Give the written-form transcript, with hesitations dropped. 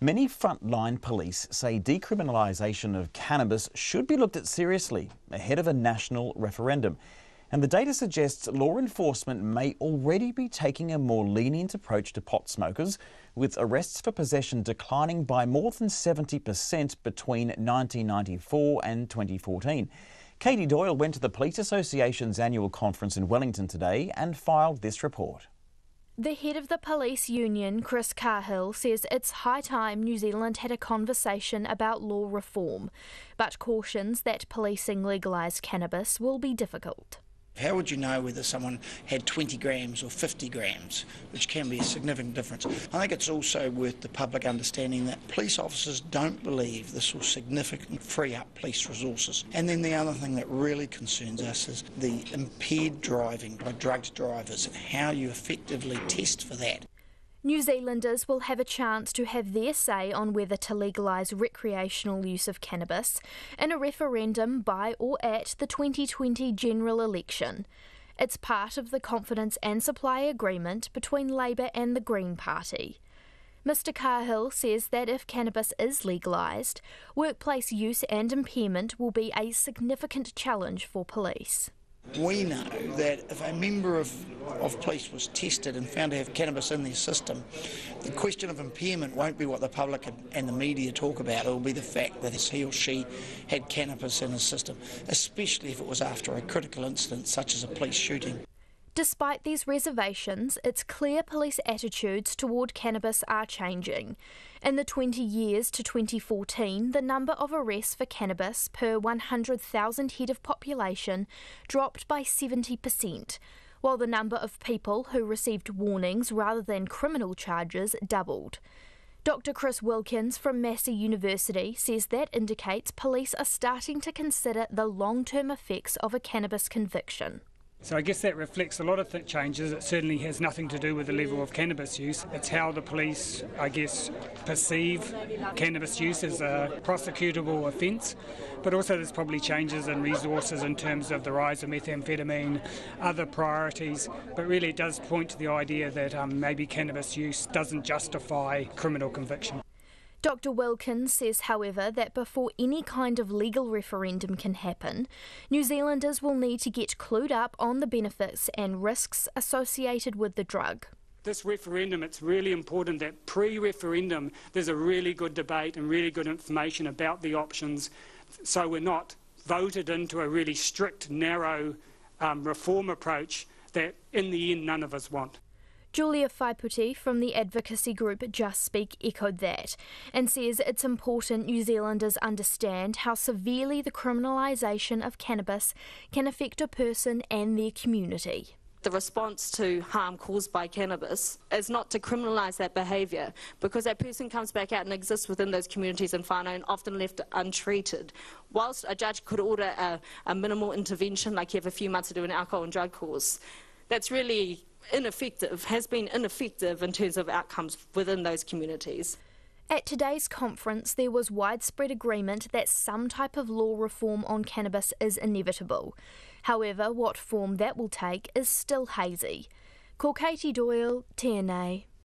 Many frontline police say decriminalisation of cannabis should be looked at seriously ahead of a national referendum. And the data suggests law enforcement may already be taking a more lenient approach to pot smokers, with arrests for possession declining by more than 70% between 1994 and 2014. Katie Doyle went to the Police Association's annual conference in Wellington today and filed this report. The head of the police union, Chris Cahill, says it's high time New Zealand had a conversation about law reform, but cautions that policing legalised cannabis will be difficult. How would you know whether someone had 20 grams or 50 grams, which can be a significant difference? I think it's also worth the public understanding that police officers don't believe this will significantly free up police resources. And then the other thing that really concerns us is the impaired driving by drugged drivers and how you effectively test for that. New Zealanders will have a chance to have their say on whether to legalise recreational use of cannabis in a referendum by or at the 2020 general election. It's part of the confidence and supply agreement between Labour and the Green Party. Mr Cahill says that if cannabis is legalised, workplace use and impairment will be a significant challenge for police. We know that if a member of police was tested and found to have cannabis in their system, the question of impairment won't be what the public and the media talk about. It will be the fact that he or she had cannabis in his system, especially if it was after a critical incident such as a police shooting. Despite these reservations, it's clear police attitudes toward cannabis are changing. In the 20 years to 2014, the number of arrests for cannabis per 100,000 head of population dropped by 70%, while the number of people who received warnings rather than criminal charges doubled. Dr Chris Wilkins from Massey University says that indicates police are starting to consider the long-term effects of a cannabis conviction. So I guess that reflects a lot of changes. It certainly has nothing to do with the level of cannabis use. It's how the police, I guess, perceive cannabis use as a prosecutable offence. But also there's probably changes in resources in terms of the rise of methamphetamine, other priorities. But really it does point to the idea that maybe cannabis use doesn't justify criminal conviction. Dr Wilkins says, however, that before any kind of legal referendum can happen, New Zealanders will need to get clued up on the benefits and risks associated with the drug. This referendum, it's really important that pre-referendum there's a really good debate and really good information about the options, so we're not voted into a really strict, narrow reform approach that in the end none of us want. Julia Whaiputi from the advocacy group Just Speak echoed that and says it's important New Zealanders understand how severely the criminalisation of cannabis can affect a person and their community. The response to harm caused by cannabis is not to criminalise that behaviour, because that person comes back out and exists within those communities in whānau and often left untreated. Whilst a judge could order a minimal intervention, like you have a few months to do an alcohol and drug course, that's really ineffective, has been ineffective in terms of outcomes within those communities. At today's conference, there was widespread agreement that some type of law reform on cannabis is inevitable. However, what form that will take is still hazy. Ko Katie Doyle, TNA.